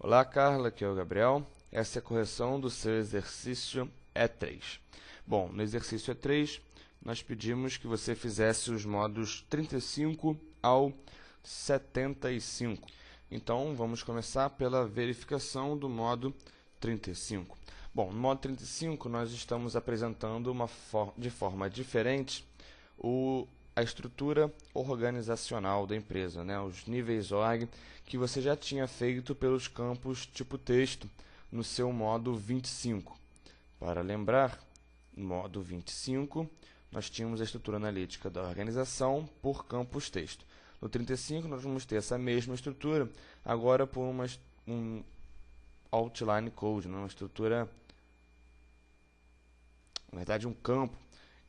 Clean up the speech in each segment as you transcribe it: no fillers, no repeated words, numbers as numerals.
Olá, Carla, aqui é o Gabriel. Essa é a correção do seu exercício E3. Bom, no exercício E3, nós pedimos que você fizesse os modos 35 ao 75. Então, vamos começar pela verificação do modo 35. Bom, no modo 35, nós estamos apresentando de forma diferente a estrutura organizacional da empresa, né? Os níveis org que você já tinha feito pelos campos tipo texto no seu modo 25. Para lembrar, no modo 25, nós tínhamos a estrutura analítica da organização por campos texto. No 35, nós vamos ter essa mesma estrutura, agora por um outline code, né? Uma estrutura, na verdade, um campo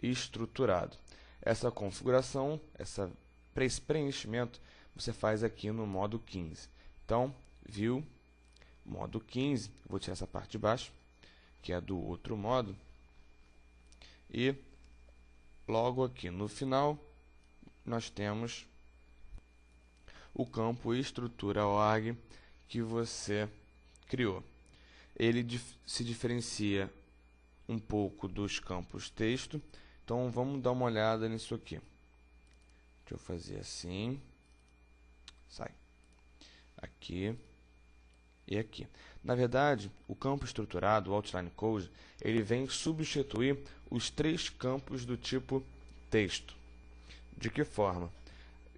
estruturado. Essa configuração, esse preenchimento, você faz aqui no modo 15. Então, view, modo 15, vou tirar essa parte de baixo, que é do outro modo, e logo aqui no final, nós temos o campo estrutura org que você criou. Ele se diferencia um pouco dos campos texto. Então, vamos dar uma olhada nisso aqui. Deixa eu fazer assim. Sai. Aqui e aqui. Na verdade, o campo estruturado, o outline code, ele vem substituir os três campos do tipo texto. De que forma?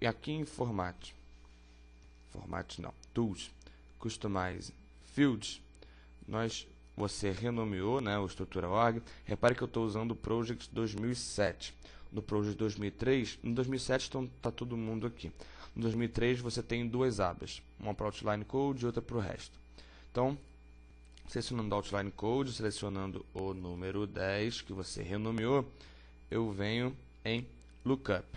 Aqui em Format não, Tools, Customize, Fields, você renomeou, né, o estrutura org. Repare que eu estou usando o Project 2007. No Project 2003, no 2007 está todo mundo aqui. No 2003 você tem duas abas, uma para Outline Code e outra para o resto. Então, selecionando Outline Code, selecionando o número 10 que você renomeou, eu venho em Lookup,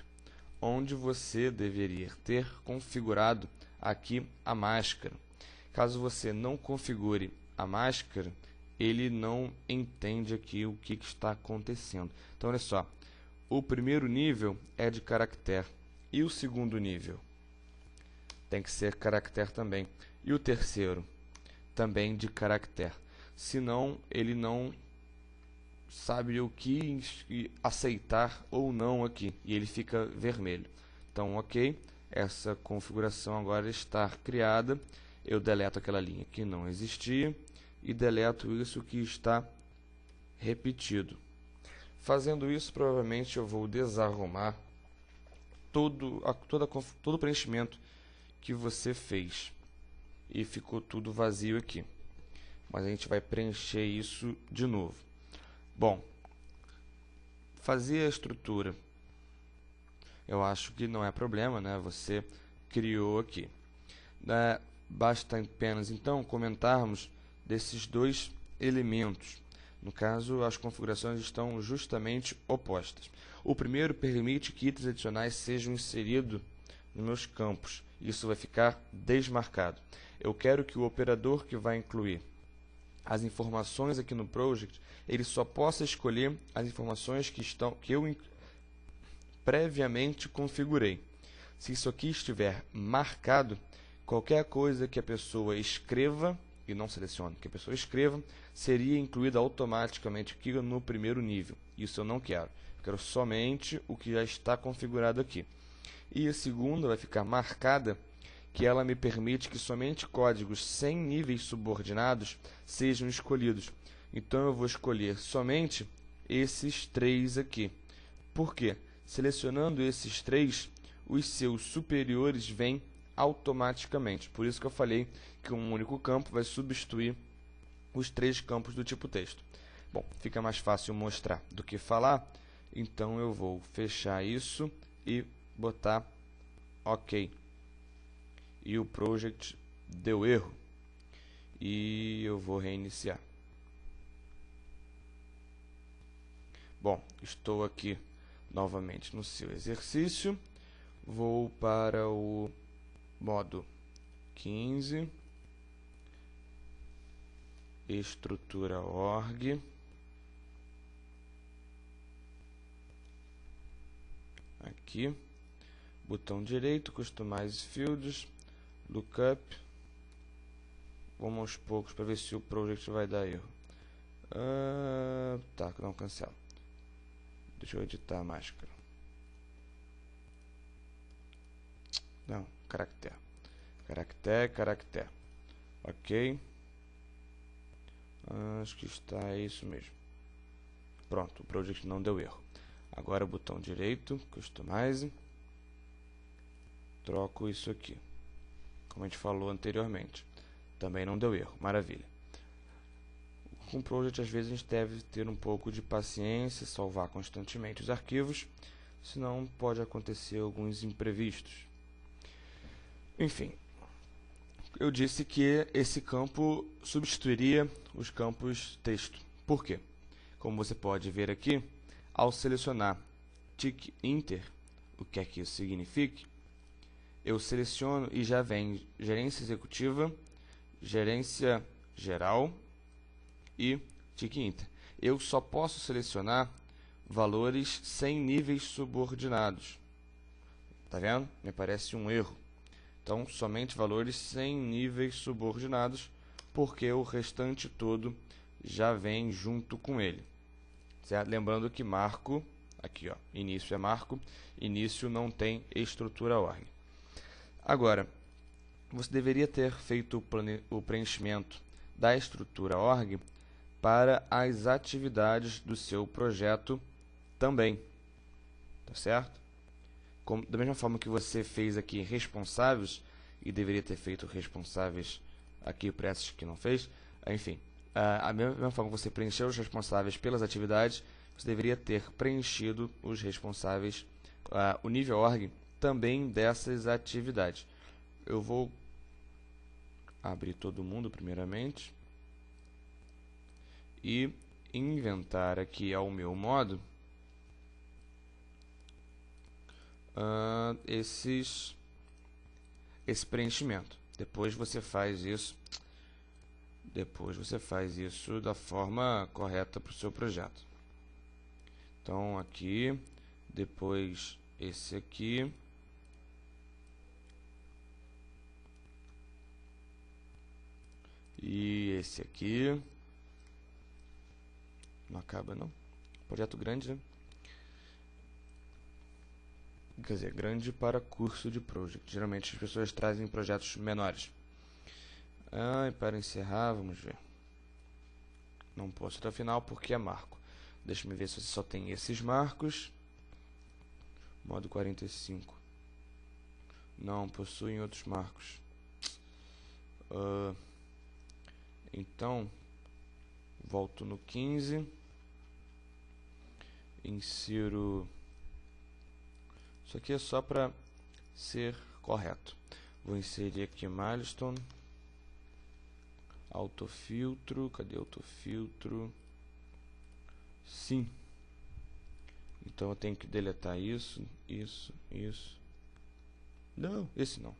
onde você deveria ter configurado aqui a máscara. Caso você não configure a máscara, ele não entende aqui o que está acontecendo. Então, olha só, o primeiro nível é de caractere e o segundo nível tem que ser caractere também. E o terceiro também de caractere. Senão, ele não sabe o que aceitar ou não aqui e ele fica vermelho. Então, ok, essa configuração agora está criada. Eu deleto aquela linha que não existia e deleto isso que está repetido. Fazendo isso, provavelmente eu vou desarrumar todo o preenchimento que você fez. E ficou tudo vazio aqui. Mas a gente vai preencher isso de novo. Bom, fazer a estrutura, eu acho que não é problema, né? Você criou aqui. Basta apenas, então, comentarmos desses dois elementos. No caso, as configurações estão justamente opostas. O primeiro permite que itens adicionais sejam inseridos nos meus campos. Isso vai ficar desmarcado. Eu quero que o operador que vai incluir as informações aqui no project, ele só possa escolher as informações que eu previamente configurei. Se isso aqui estiver marcado, qualquer coisa que a pessoa escreva, e não selecione, que a pessoa escreva, seria incluída automaticamente aqui no primeiro nível. Isso eu não quero. Eu quero somente o que já está configurado aqui. E a segunda vai ficar marcada, que ela me permite que somente códigos sem níveis subordinados sejam escolhidos. Então, eu vou escolher somente esses três aqui. Por quê? Selecionando esses três, os seus superiores vêm automaticamente. Por isso que eu falei que um único campo vai substituir os três campos do tipo texto. Bom, fica mais fácil mostrar do que falar, então eu vou fechar isso e botar OK. E o project deu erro. E eu vou reiniciar. Bom, estou aqui novamente no seu exercício. Vou para o modo 15, estrutura org, aqui, botão direito, Customize Fields, Lookup, Vamos aos poucos para ver se o project vai dar erro. Tá, não, cancela. Deixa eu editar a máscara. Não, caractere. Caractere. Ok. Acho que está isso mesmo. Pronto, o project não deu erro. Agora o botão direito, Customize. Troco isso aqui. Como a gente falou anteriormente. Também não deu erro. Maravilha. Com o project, às vezes, a gente deve ter um pouco de paciência, salvar constantemente os arquivos, senão pode acontecer alguns imprevistos. Enfim, eu disse que esse campo substituiria os campos texto. Por quê? Como você pode ver aqui, ao selecionar Tick Inter, o que é que isso significa? Eu seleciono e já vem gerência executiva, gerência geral e Tick Inter. Eu só posso selecionar valores sem níveis subordinados. Tá vendo? Me parece um erro. Então, somente valores sem níveis subordinados, porque o restante todo já vem junto com ele. Certo? Lembrando que marco, aqui ó, início é marco, início não tem estrutura org. Agora, você deveria ter feito o preenchimento da estrutura org para as atividades do seu projeto também. Tá certo? Da mesma forma que você fez aqui responsáveis, e deveria ter feito responsáveis aqui para esses que não fez, enfim, a mesma forma que você preencheu os responsáveis pelas atividades, você deveria ter preenchido os responsáveis, o nível org, também dessas atividades. Eu vou abrir todo mundo primeiramente e inventar aqui ao meu modo esse preenchimento. Depois você faz isso da forma correta para o seu projeto. Então aqui, depois esse aqui, e esse aqui. Não acaba não. Projeto grande, né? Quer dizer, grande para curso de project. Geralmente as pessoas trazem projetos menores. E para encerrar, vamos ver. Não posso até o final porque é marco. Deixa eu ver se você só tem esses marcos. Modo 45. Não, possuem outros marcos. Então, volto no 15. Insiro... Isso aqui é só para ser correto. Vou inserir aqui milestone, autofiltro, cadê autofiltro? Sim. Então eu tenho que deletar isso. Não, esse não.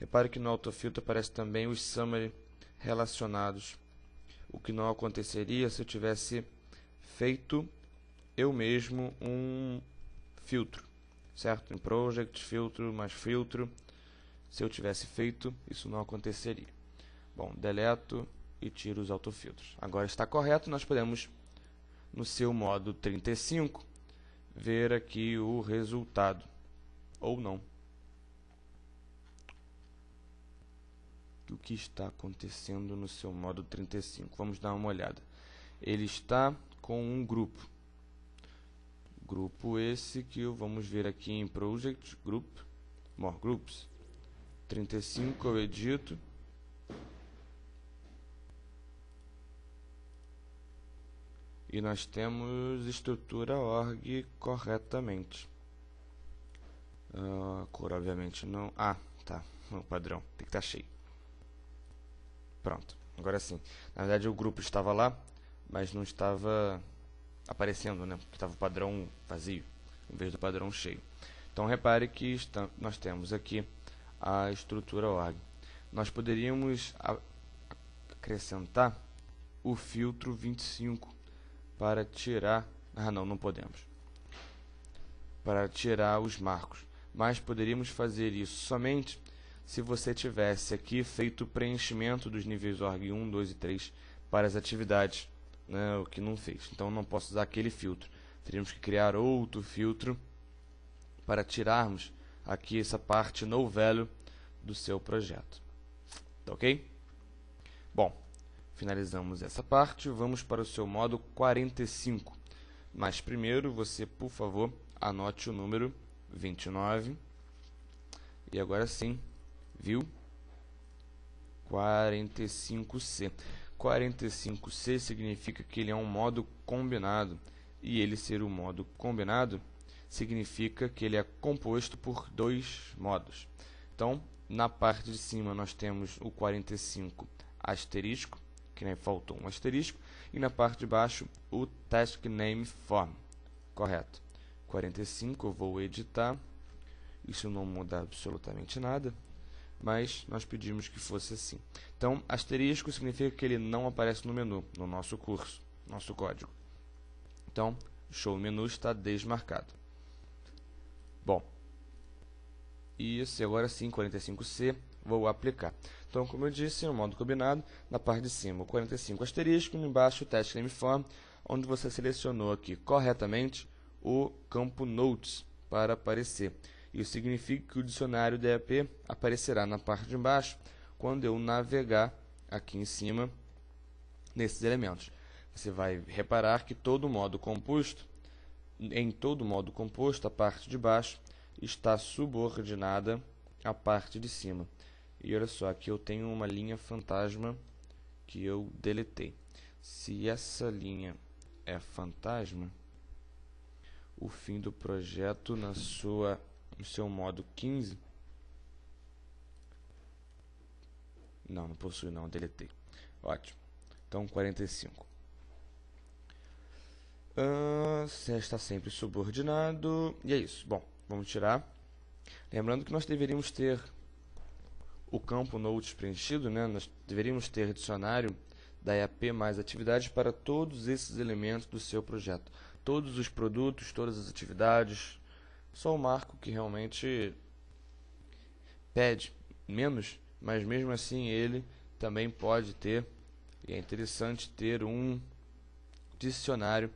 Repare que no autofiltro aparece também os summary relacionados. O que não aconteceria se eu tivesse feito eu mesmo um filtro, certo? Em project, filtro, mais filtro. Se eu tivesse feito, isso não aconteceria. Bom, deleto e tiro os autofiltros. Agora está correto, nós podemos, no seu modo 35, ver aqui o resultado, ou não. O que está acontecendo no seu modo 35? Vamos dar uma olhada. Ele está com um grupo. Grupo esse que vamos ver aqui em Project, Group, More Groups. 35 eu edito. E nós temos estrutura org corretamente. Cor obviamente não. Tá. O padrão tem que estar cheio. Pronto. Agora sim. Na verdade o grupo estava lá, mas não estava aparecendo, né? Porque estava o padrão vazio, em vez do padrão cheio. Então repare que nós temos aqui a estrutura org. Nós poderíamos acrescentar o filtro 25 para tirar... não podemos. Para tirar os marcos. mas poderíamos fazer isso somente se você tivesse aqui feito o preenchimento dos níveis org 1, 2 e 3 para as atividades, né, o que não fez. Então não posso usar aquele filtro. Teríamos que criar outro filtro para tirarmos aqui essa parte no value do seu projeto. Tá ok? Bom, finalizamos essa parte, vamos para o seu modo 45. Mas primeiro você, por favor, anote o número 29. E agora sim, viu? 45C. 45C significa que ele é um modo combinado. E ele ser um modo combinado significa que ele é composto por dois modos. Então, na parte de cima nós temos o 45 asterisco, que nem faltou um asterisco, e na parte de baixo o task name form. Correto. 45 eu vou editar. Isso não muda absolutamente nada, mas nós pedimos que fosse assim. Então, asterisco significa que ele não aparece no menu, no nosso curso, nosso código. Então, show menu está desmarcado. Bom, isso, agora sim, 45C, vou aplicar. Então, como eu disse, no modo combinado, na parte de cima o 45 asterisco, embaixo o test name form, onde você selecionou aqui corretamente o campo notes para aparecer. Isso significa que o dicionário DAP aparecerá na parte de baixo quando eu navegar aqui em cima nesses elementos. Você vai reparar que todo modo composto, em todo modo composto, a parte de baixo está subordinada à parte de cima. E olha só, aqui eu tenho uma linha fantasma que eu deletei. Se essa linha é fantasma, o fim do projeto no seu modo 15... Não possui não, deletei. Ótimo. Então, 45. Está sempre subordinado. E é isso. Bom, vamos tirar. Lembrando que nós deveríamos ter o campo notes preenchido, né? Nós deveríamos ter dicionário da EAP mais atividades para todos esses elementos do seu projeto. Todos os produtos, todas as atividades. Só o Marco que realmente pede menos, mas mesmo assim ele também pode ter, e é interessante ter um dicionário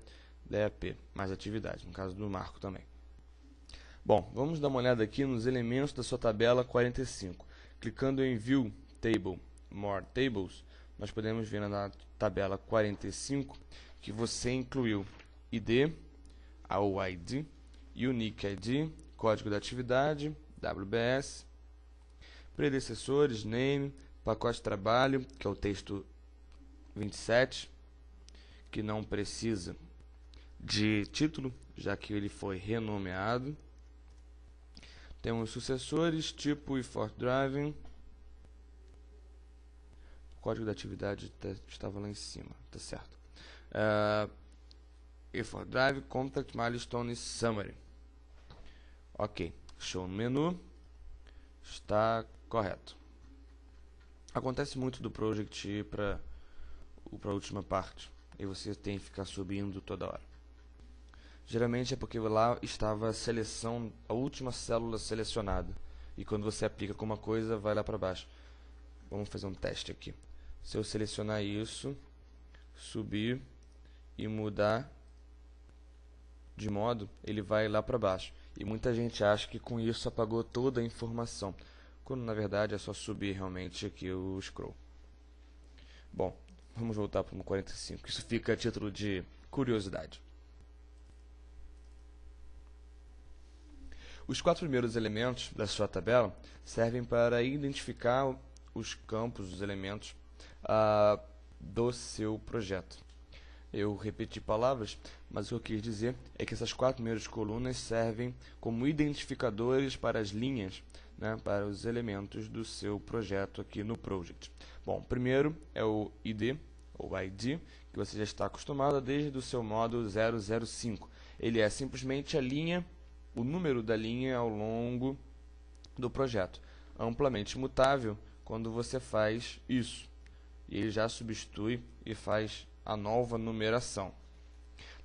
da EAP, mais atividade, no caso do Marco também. Bom, vamos dar uma olhada aqui nos elementos da sua tabela 45. Clicando em View Table, More Tables, nós podemos ver na tabela 45 que você incluiu ID, ao ID, Unique ID, código da atividade, WBS, predecessores, name, pacote de trabalho, que é o texto 27, que não precisa de título, já que ele foi renomeado. Temos sucessores, tipo effort driving. O código da atividade estava lá em cima, tá certo. Effort drive, contact, milestone, summary. Ok, show no menu. Está correto. Acontece muito do project ir para a última parte e você tem que ficar subindo toda hora. Geralmente é porque lá estava a seleção, a última célula selecionada, e quando você aplica com uma coisa vai lá para baixo. Vamos fazer um teste aqui. Se eu selecionar isso, subir e mudar de modo, ele vai lá para baixo. E muita gente acha que com isso apagou toda a informação, quando na verdade é só subir realmente aqui o scroll. Bom, vamos voltar para o 45, isso fica a título de curiosidade. Os 4 primeiros elementos da sua tabela servem para identificar os campos, os elementos do seu projeto. Eu repeti palavras, mas o que eu quis dizer é que essas 4 primeiras colunas servem como identificadores para as linhas, né, para os elementos do seu projeto aqui no Project. Bom, primeiro é o ID, ou ID, que você já está acostumado desde o seu modo 005. Ele é simplesmente a linha, o número da linha ao longo do projeto, amplamente mutável quando você faz isso. E ele já substitui e faz a nova numeração.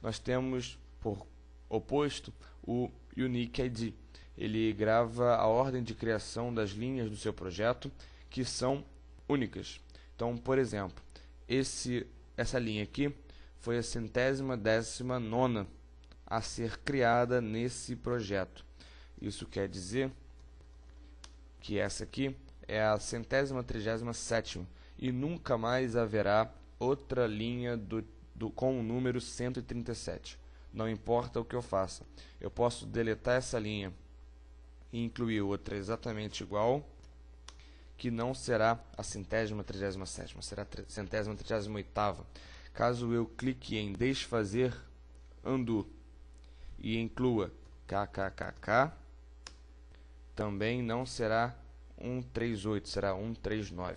Nós temos, por oposto, o Unique ID. ele grava a ordem de criação das linhas do seu projeto, que são únicas. Então, por exemplo, essa linha aqui foi a 119ª a ser criada nesse projeto. Isso quer dizer que essa aqui é a 137ª e nunca mais haverá outra linha com o número 137. Não importa o que eu faça, eu posso deletar essa linha e incluir outra exatamente igual, que não será a 137ª, será a 138ª. Caso eu clique em desfazer, undo, e inclua kkkk, também não será 138, será 139.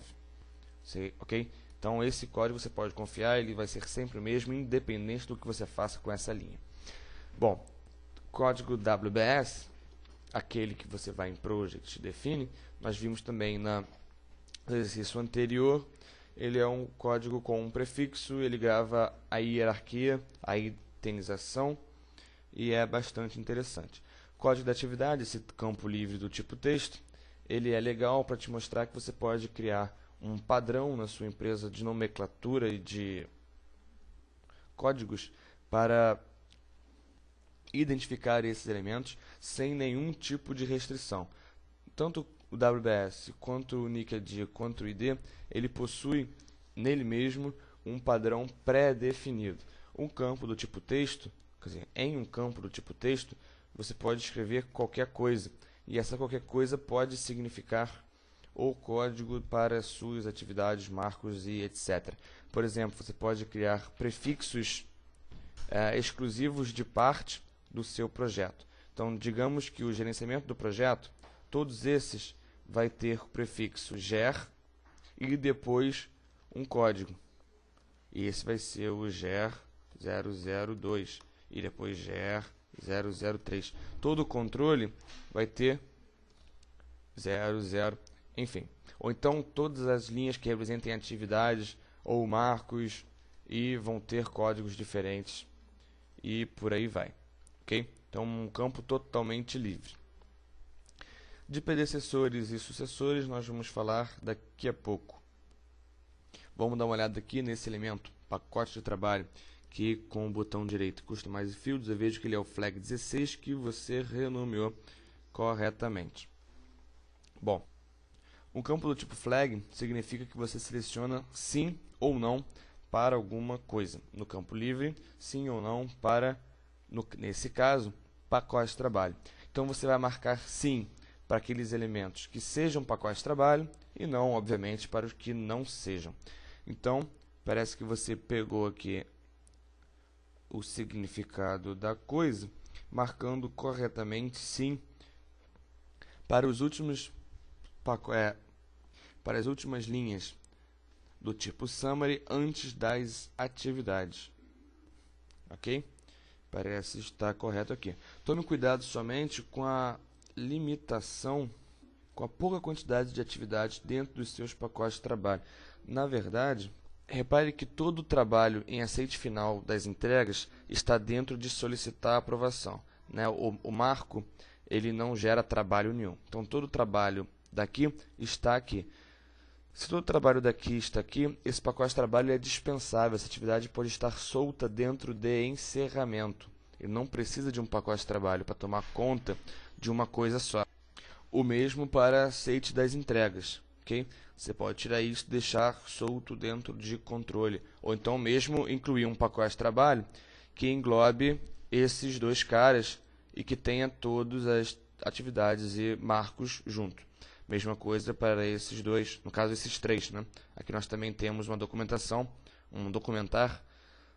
Ok? Então esse código você pode confiar, ele vai ser sempre o mesmo, independente do que você faça com essa linha. Bom, código WBS, aquele que você vai em Project define, nós vimos também no exercício anterior. Ele é um código com um prefixo, ele grava a hierarquia, a itemização, e é bastante interessante. Código da atividade, esse campo livre do tipo texto, ele é legal para te mostrar que você pode criar um padrão na sua empresa de nomenclatura e de códigos para identificar esses elementos sem nenhum tipo de restrição. Tanto o WBS quanto o NICAD quanto o ID, ele possui nele mesmo um padrão pré-definido. Um campo do tipo texto, quer dizer, em um campo do tipo texto, você pode escrever qualquer coisa, e essa qualquer coisa pode significar o código para suas atividades, marcos e etc. Por exemplo, você pode criar prefixos exclusivos de parte do seu projeto. Então, digamos que o gerenciamento do projeto, todos esses vai ter o prefixo ger e depois um código. E esse vai ser o ger 002 e depois ger 003. Todo o controle vai ter 00, enfim. Ou então todas as linhas que representem atividades ou marcos e vão ter códigos diferentes e por aí vai. Ok? Então, um campo totalmente livre. De predecessores e sucessores nós vamos falar daqui a pouco. Vamos dar uma olhada aqui nesse elemento, pacote de trabalho, que com o botão direito Customize Fields, eu vejo que ele é o flag 16 que você renomeou corretamente. Bom, um campo do tipo flag significa que você seleciona sim ou não para alguma coisa. No campo livre, sim ou não para, nesse caso, pacote de trabalho. Então você vai marcar sim para aqueles elementos que sejam pacote de trabalho e não, obviamente, para os que não sejam. Então, parece que você pegou aqui o significado da coisa, marcando corretamente sim para os últimos para as últimas linhas do tipo summary antes das atividades. Ok? Parece estar correto aqui. Tome cuidado somente com a limitação, com a pouca quantidade de atividades dentro dos seus pacotes de trabalho. Na verdade, repare que todo o trabalho em aceite final das entregas está dentro de solicitar aprovação, né? O marco ele não gera trabalho nenhum. Então, todo o trabalho daqui está aqui. Se todo o trabalho daqui está aqui, esse pacote de trabalho é dispensável. Essa atividade pode estar solta dentro de encerramento. Ele não precisa de um pacote de trabalho para tomar conta de uma coisa só. O mesmo para aceite das entregas. Okay? Você pode tirar isso e deixar solto dentro de controle. Ou então mesmo incluir um pacote de trabalho que englobe esses dois caras e que tenha todas as atividades e marcos junto. Mesma coisa para esses dois, no caso esses três, né? Aqui nós também temos uma documentação, um documentar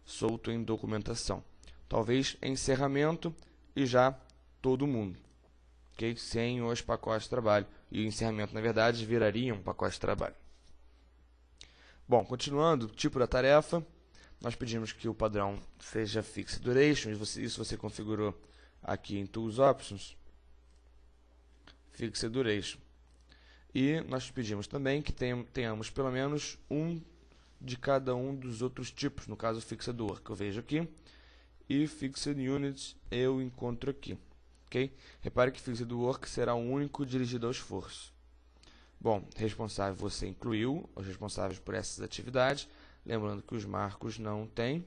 solto em documentação. Talvez encerramento e já todo mundo, okay? Sem os pacotes de trabalho. E o encerramento, na verdade, viraria um pacote de trabalho. Bom, continuando, tipo da tarefa, nós pedimos que o padrão seja Fixed Duration, isso você configurou aqui em Tools Options, Fixed Duration. E nós pedimos também que tenhamos pelo menos um de cada um dos outros tipos, no caso Fixed Work, que eu vejo aqui, e Fixed Units eu encontro aqui. ok? Repare que fiz do work será o único dirigido ao esforço. Bom, responsável você incluiu, os responsáveis por essas atividades, lembrando que os marcos não têm,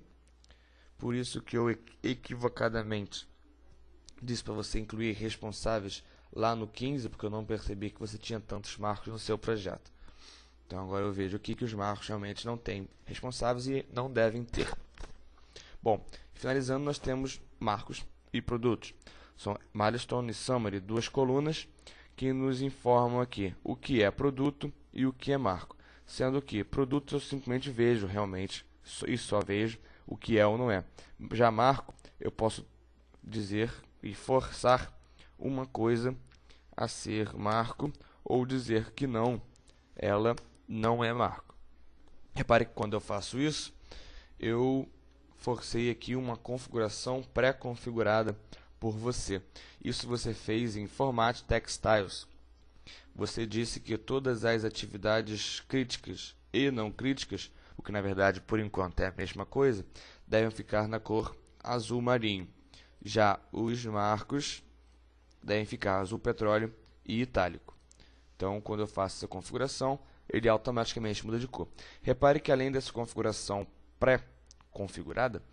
por isso que eu equivocadamente disse para você incluir responsáveis lá no 15, porque eu não percebi que você tinha tantos marcos no seu projeto. Então agora eu vejo aqui que os marcos realmente não têm responsáveis e não devem ter. Bom, finalizando, nós temos marcos e produtos. São milestone e summary, duas colunas que nos informam aqui o que é produto e o que é marco. Sendo que produto eu simplesmente vejo realmente e só vejo o que é ou não é. Já marco, eu posso dizer e forçar uma coisa a ser marco ou dizer que não, ela não é marco. Repare que quando eu faço isso, eu forcei aqui uma configuração pré-configurada por você. Isso você fez em Format Textiles. Você disse que todas as atividades críticas e não críticas, o que na verdade por enquanto é a mesma coisa, devem ficar na cor azul marinho. Já os marcos devem ficar azul petróleo e itálico. Então, quando eu faço essa configuração, ele automaticamente muda de cor. Repare que além dessa configuração pré-configurada,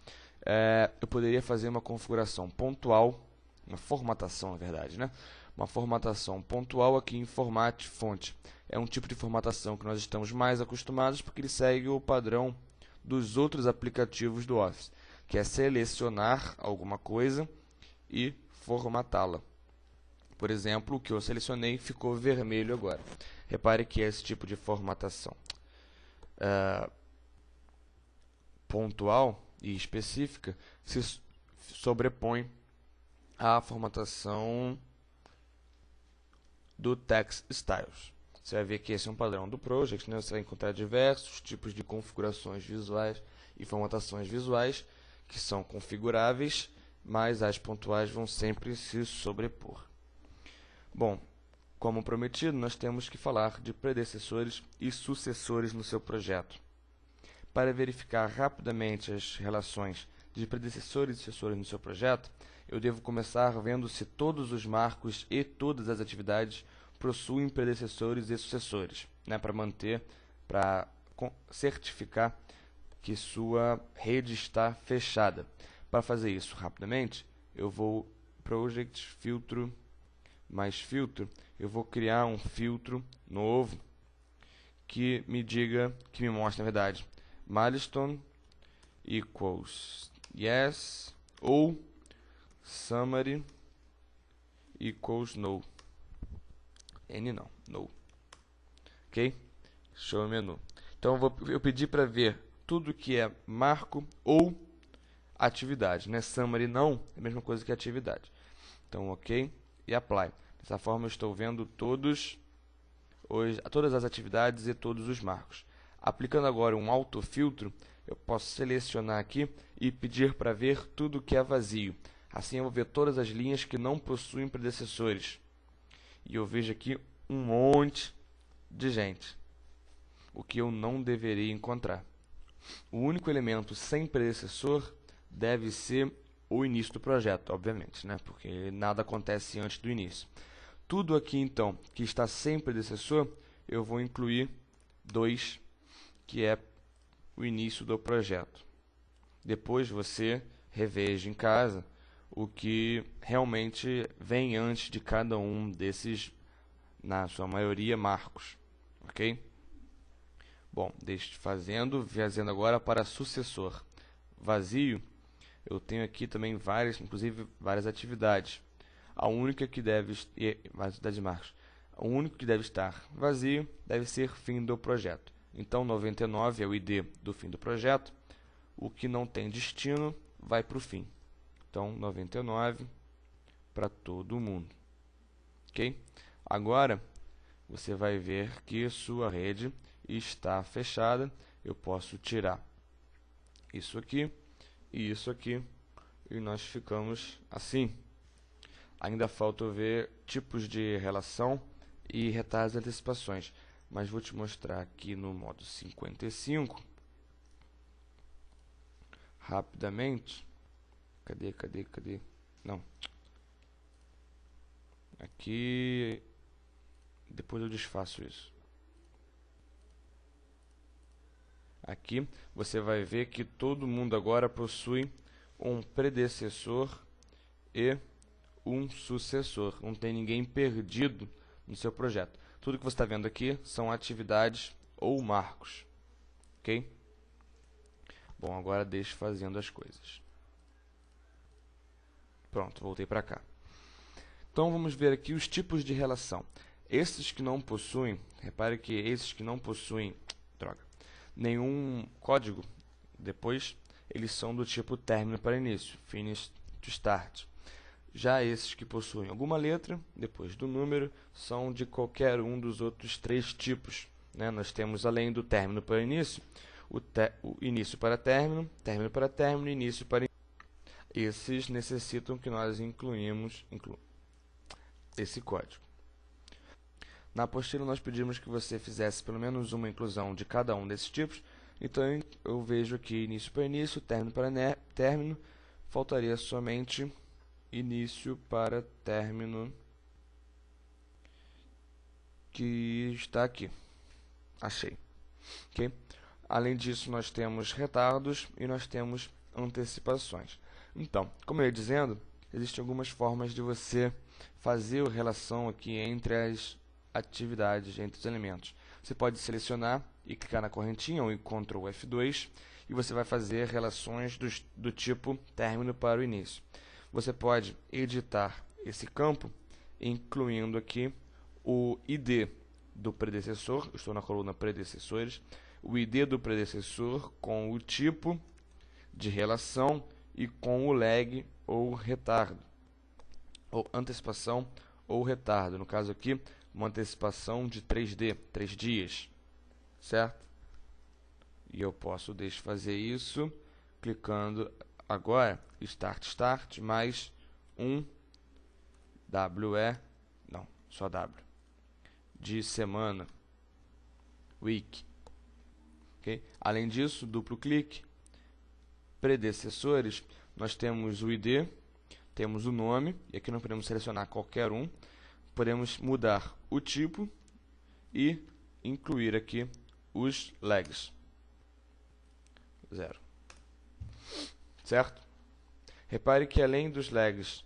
eu poderia fazer uma configuração pontual, uma formatação, na verdade, né? Uma formatação pontual aqui em Format Fonte. É um tipo de formatação que nós estamos mais acostumados porque ele segue o padrão dos outros aplicativos do Office, que é selecionar alguma coisa e formatá-la. Por exemplo, o que eu selecionei ficou vermelho agora. Repare que esse tipo de formatação pontual e específica se sobrepõe à formatação do Text Styles. Você vai ver que esse é um padrão do Project, né? Você vai encontrar diversos tipos de configurações visuais e formatações visuais que são configuráveis, mas as pontuais vão sempre se sobrepor. Bom, como prometido, nós temos que falar de predecessores e sucessores no seu projeto. Para verificar rapidamente as relações de predecessores e sucessores no seu projeto, eu devo começar vendo se todos os marcos e todas as atividades possuem predecessores e sucessores, né, para certificar que sua rede está fechada. Para fazer isso rapidamente, eu vou Project, Filtro, mais filtro, eu vou criar um filtro novo que me mostre, na verdade, milestone equals yes ou summary equals no. N não, no. Ok? Show menu. Então eu pedi para ver tudo que é marco ou atividade, né? Summary não é a mesma coisa que atividade. Então, ok, e apply. Dessa forma eu estou vendo todas as atividades e todos os marcos. Aplicando agora um autofiltro, eu posso selecionar aqui e pedir para ver tudo que é vazio. Assim eu vou ver todas as linhas que não possuem predecessores. E eu vejo aqui um monte de gente, o que eu não deveria encontrar. O único elemento sem predecessor deve ser o início do projeto, obviamente, né? Porque nada acontece antes do início. Tudo aqui, então, que está sem predecessor, eu vou incluir 2, que é o início do projeto. Depois você reveja em casa o que realmente vem antes de cada um desses, na sua maioria, marcos. Ok? Bom, fazendo agora para sucessor. Vazio, eu tenho aqui também inclusive várias atividades. A única que deve o único que deve estar vazio deve ser fim do projeto. Então 99 é o ID do fim do projeto. O que não tem destino vai para o fim. Então 99 para todo mundo. Ok? Agora você vai ver que sua rede está fechada. Eu posso tirar isso aqui e isso aqui e nós ficamos assim. Ainda falta ver tipos de relação e retardos e antecipações, mas vou te mostrar aqui no modo 55 rapidamente. Cadê? Não. Aqui, depois eu desfaço isso. Aqui você vai ver que todo mundo agora possui um predecessor e um sucessor. Não tem ninguém perdido no seu projeto. Tudo que você está vendo aqui são atividades ou marcos. Ok? Bom, agora deixe fazendo as coisas. Pronto, voltei para cá. Então vamos ver aqui os tipos de relação. Esses que não possuem, repare que esses que não possuem nenhum código, depois eles são do tipo término para início, finish to start. Já esses que possuem alguma letra, depois do número, são de qualquer um dos outros três tipos. Né? Nós temos, além do término para início, o início para término início para início. Esses necessitam que nós incluímos esse código. Na apostila nós pedimos que você fizesse pelo menos uma inclusão de cada um desses tipos. Então eu vejo aqui início para início, término para término. Faltaria somente início para término, que está aqui. Achei. Okay? Além disso, nós temos retardos e nós temos antecipações. Então, como eu ia dizendo, existem algumas formas de você fazer a relação aqui entre as atividades, entre os elementos. Você pode selecionar e clicar na correntinha ou em Ctrl F2 e você vai fazer relações do tipo término para o início. Você pode editar esse campo incluindo aqui o ID do predecessor, eu estou na coluna predecessores, o ID do predecessor com o tipo de relação e com o lag ou retardo, ou antecipação ou retardo. No caso aqui, uma antecipação de 3 dias, certo? E eu posso fazer isso clicando agora, Start, mais um só W, de semana, week. Okay? Além disso, duplo clique, predecessores, nós temos o ID, temos o nome, e aqui não podemos selecionar qualquer um, podemos mudar o tipo e incluir aqui os lags. 0. Certo? Repare que além dos lags,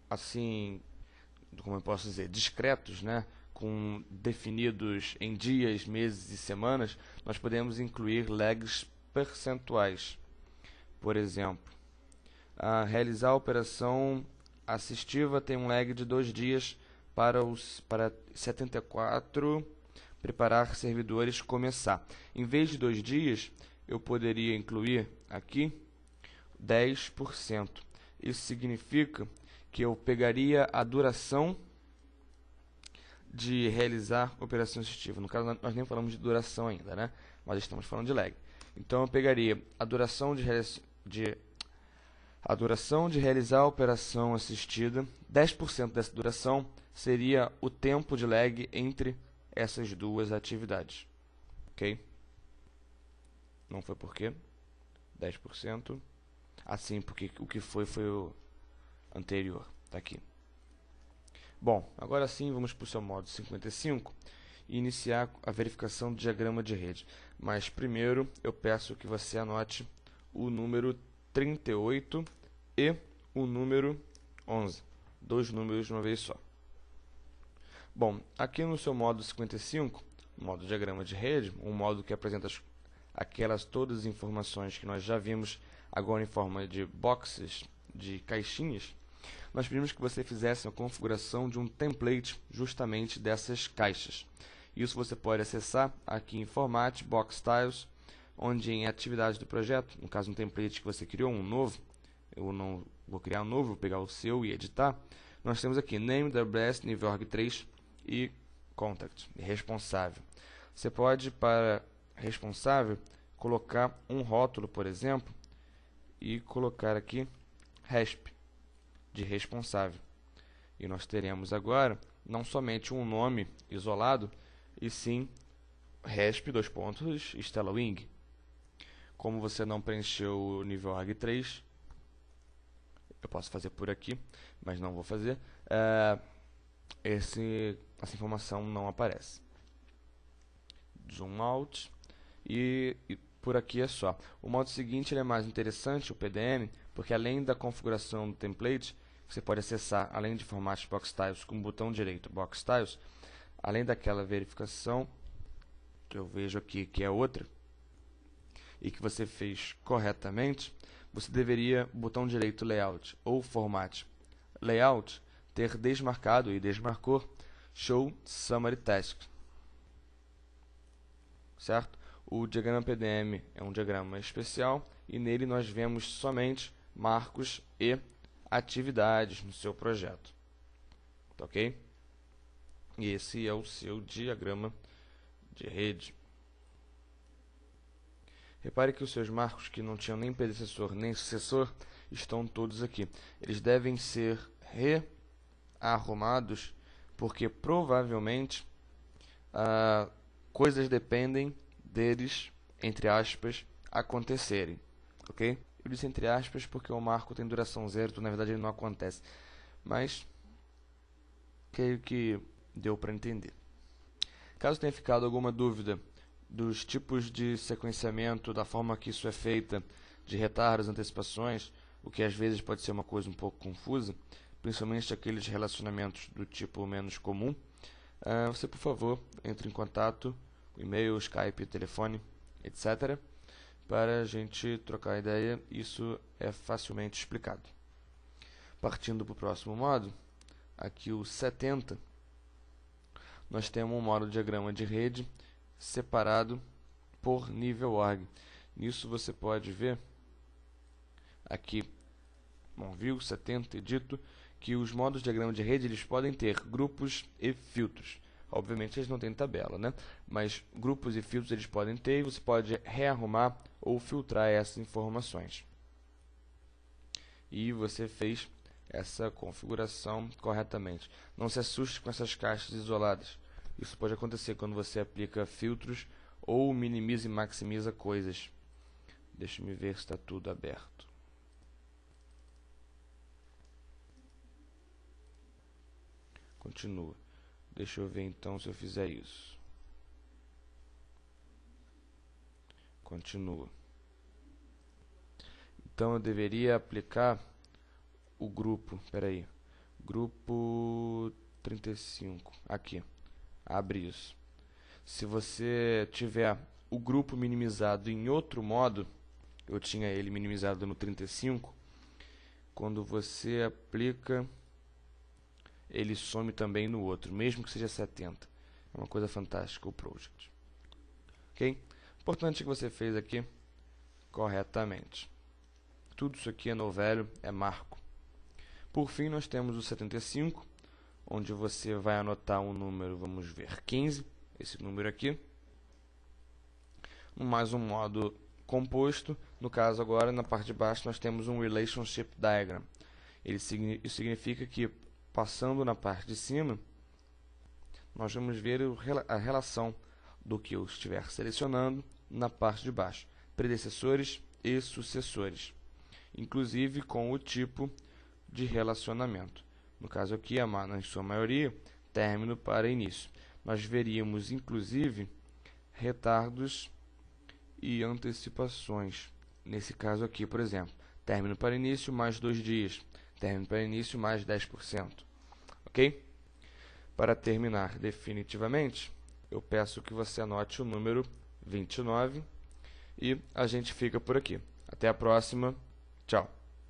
assim, como eu posso dizer, discretos, né, definidos em dias, meses e semanas, nós podemos incluir lags percentuais. Por exemplo, realizar a operação assistiva tem um lag de 2 dias para 74 preparar servidores começar. Em vez de 2 dias, eu poderia incluir aqui 10%. Isso significa que eu pegaria a duração de realizar operação assistiva. No caso, nós nem falamos de duração ainda, né? Mas estamos falando de lag. Então, eu pegaria a duração de realizar a operação assistida. 10% dessa duração seria o tempo de lag entre essas duas atividades. Ok? Não foi por quê? 10%. Assim, porque o que foi o anterior. Está aqui. Bom, agora sim vamos para o seu módulo 55 e iniciar a verificação do diagrama de rede. Mas primeiro eu peço que você anote o número 38 e o número 11. 2 números de uma vez só. Bom, aqui no seu módulo 55, módulo diagrama de rede, um módulo que apresenta todas as informações que nós já vimos agora em forma de boxes, de caixinhas, nós pedimos que você fizesse a configuração de um template justamente dessas caixas. Isso você pode acessar aqui em Format, Box Styles, onde em atividades do projeto, no caso um template que você criou, um novo, eu não vou criar um novo, vou pegar o seu e editar, nós temos aqui Name, WS, nível org3 e Contact, responsável. Você pode, para responsável, colocar um rótulo, por exemplo, e colocar aqui RESP, de responsável. E nós teremos agora não somente um nome isolado, e sim RESP, Stella Wing. Como você não preencheu o nível org3, eu posso fazer por aqui, mas não vou fazer. essa informação não aparece. Zoom out e por aqui é só. O modo seguinte ele é mais interessante, o PDM, porque além da configuração do template, você pode acessar, além de formatos Box Styles, com o botão direito Box Styles, além daquela verificação que eu vejo aqui, que é outra, e que você fez corretamente, você deveria, botão direito Layout ou Format Layout, ter desmarcado e desmarcou Show Summary Task. Certo? O diagrama PDM é um diagrama especial e nele nós vemos somente marcos e atividades no seu projeto. Tá ok? E esse é o seu diagrama de rede. Repare que os seus marcos que não tinham nem predecessor nem sucessor estão todos aqui. Eles devem ser rearrumados porque provavelmente coisas dependem deles, entre aspas, acontecerem. Ok? Eu disse entre aspas porque o marco tem duração zero, então na verdade ele não acontece. Mas creio que deu para entender. Caso tenha ficado alguma dúvida dos tipos de sequenciamento, da forma que isso é feita, de retardos, antecipações, o que às vezes pode ser uma coisa um pouco confusa, principalmente aqueles relacionamentos do tipo menos comum, você, por favor, entre em contato, e-mail, Skype, telefone, etc., para a gente trocar ideia. Isso é facilmente explicado. Partindo para o próximo modo, aqui o 70, nós temos um modo de diagrama de rede separado por nível org. Nisso você pode ver aqui, bom, viu 70 dito que os modos de diagrama de rede eles podem ter grupos e filtros. Obviamente eles não têm tabela, né? Mas grupos e filtros eles podem ter e você pode rearrumar ou filtrar essas informações. E você fez essa configuração corretamente. Não se assuste com essas caixas isoladas. Isso pode acontecer quando você aplica filtros ou minimiza e maximiza coisas. Deixa eu ver se está tudo aberto. Continua. Deixa eu ver então se eu fizer isso. Continua. Então eu deveria aplicar o grupo, peraí, grupo 35, aqui, abre isso. Se você tiver o grupo minimizado em outro modo, eu tinha ele minimizado no 35, quando você aplica, ele some também no outro, mesmo que seja 70. É uma coisa fantástica o Project. Ok? Importante que você fez aqui corretamente. Tudo isso aqui é novelho, é marco. Por fim, nós temos o 75, onde você vai anotar um número, vamos ver, 15, esse número aqui. Mais um modo composto. No caso agora, na parte de baixo, nós temos um Relationship Diagram. Isso significa que, passando na parte de cima, nós vamos ver a relação do que eu estiver selecionando na parte de baixo. Predecessores e sucessores. Inclusive com o tipo de relacionamento. No caso aqui, na sua maioria, término para início. Nós veríamos, inclusive, retardos e antecipações. Nesse caso aqui, por exemplo, término para início mais 2 dias. Término para início mais 10%. Ok? Para terminar definitivamente, eu peço que você anote o número 29 e a gente fica por aqui. Até a próxima. Tchau.